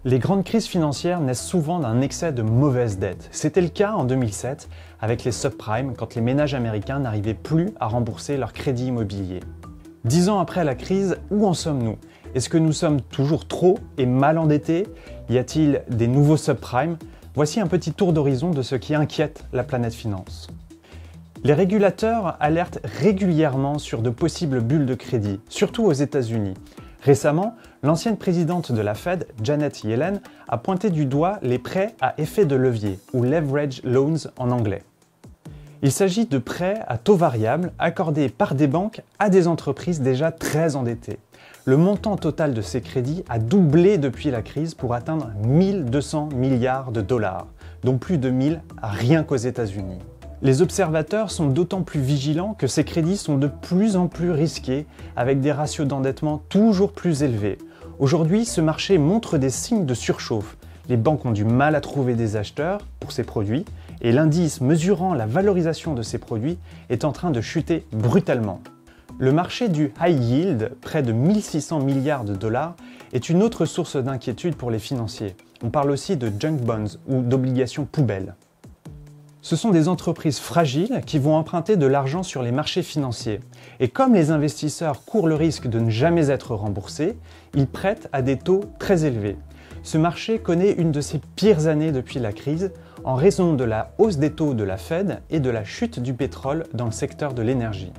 Les grandes crises financières naissent souvent d'un excès de mauvaise dette. C'était le cas en 2007 avec les subprimes quand les ménages américains n'arrivaient plus à rembourser leurs crédits immobiliers. 10 ans après la crise, où en sommes-nous? Est-ce que nous sommes toujours trop et mal endettés? Y a-t-il des nouveaux subprimes? Voici un petit tour d'horizon de ce qui inquiète la planète finance. Les régulateurs alertent régulièrement sur de possibles bulles de crédit, surtout aux États-Unis. Récemment, l'ancienne présidente de la Fed, Janet Yellen, a pointé du doigt les prêts à effet de levier, ou leverage loans en anglais. Il s'agit de prêts à taux variable accordés par des banques à des entreprises déjà très endettées. Le montant total de ces crédits a doublé depuis la crise pour atteindre 1200 milliards de dollars, dont plus de 1000 rien qu'aux États-Unis. Les observateurs sont d'autant plus vigilants que ces crédits sont de plus en plus risqués, avec des ratios d'endettement toujours plus élevés. Aujourd'hui, ce marché montre des signes de surchauffe. Les banques ont du mal à trouver des acheteurs pour ces produits, et l'indice mesurant la valorisation de ces produits est en train de chuter brutalement. Le marché du high yield, près de 1600 milliards de dollars, est une autre source d'inquiétude pour les financiers. On parle aussi de junk bonds ou d'obligations poubelles. Ce sont des entreprises fragiles qui vont emprunter de l'argent sur les marchés financiers. Et comme les investisseurs courent le risque de ne jamais être remboursés, ils prêtent à des taux très élevés. Ce marché connaît une de ses pires années depuis la crise en raison de la hausse des taux de la Fed et de la chute du pétrole dans le secteur de l'énergie.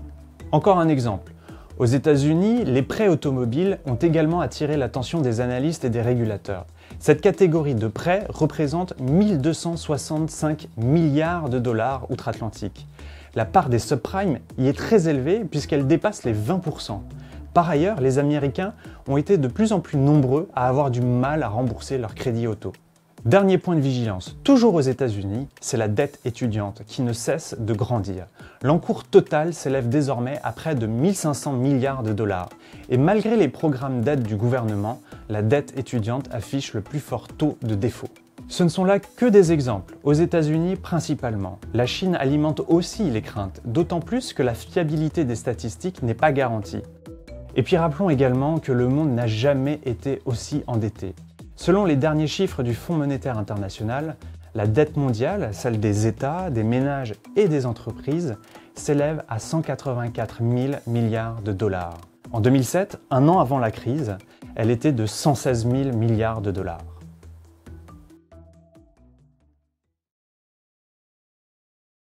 Encore un exemple. Aux États-Unis, les prêts automobiles ont également attiré l'attention des analystes et des régulateurs. Cette catégorie de prêts représente 1265 milliards de dollars outre-Atlantique. La part des subprimes y est très élevée puisqu'elle dépasse les 20%. Par ailleurs, les Américains ont été de plus en plus nombreux à avoir du mal à rembourser leurs crédits auto. Dernier point de vigilance, toujours aux États-Unis, c'est la dette étudiante qui ne cesse de grandir. L'encours total s'élève désormais à près de 1500 milliards de dollars. Et malgré les programmes d'aide du gouvernement, la dette étudiante affiche le plus fort taux de défaut. Ce ne sont là que des exemples, aux États-Unis principalement. La Chine alimente aussi les craintes, d'autant plus que la fiabilité des statistiques n'est pas garantie. Et puis rappelons également que le monde n'a jamais été aussi endetté. Selon les derniers chiffres du Fonds monétaire international, la dette mondiale, celle des États, des ménages et des entreprises, s'élève à 184 000 milliards de dollars. En 2007, un an avant la crise, elle était de 116 000 milliards de dollars.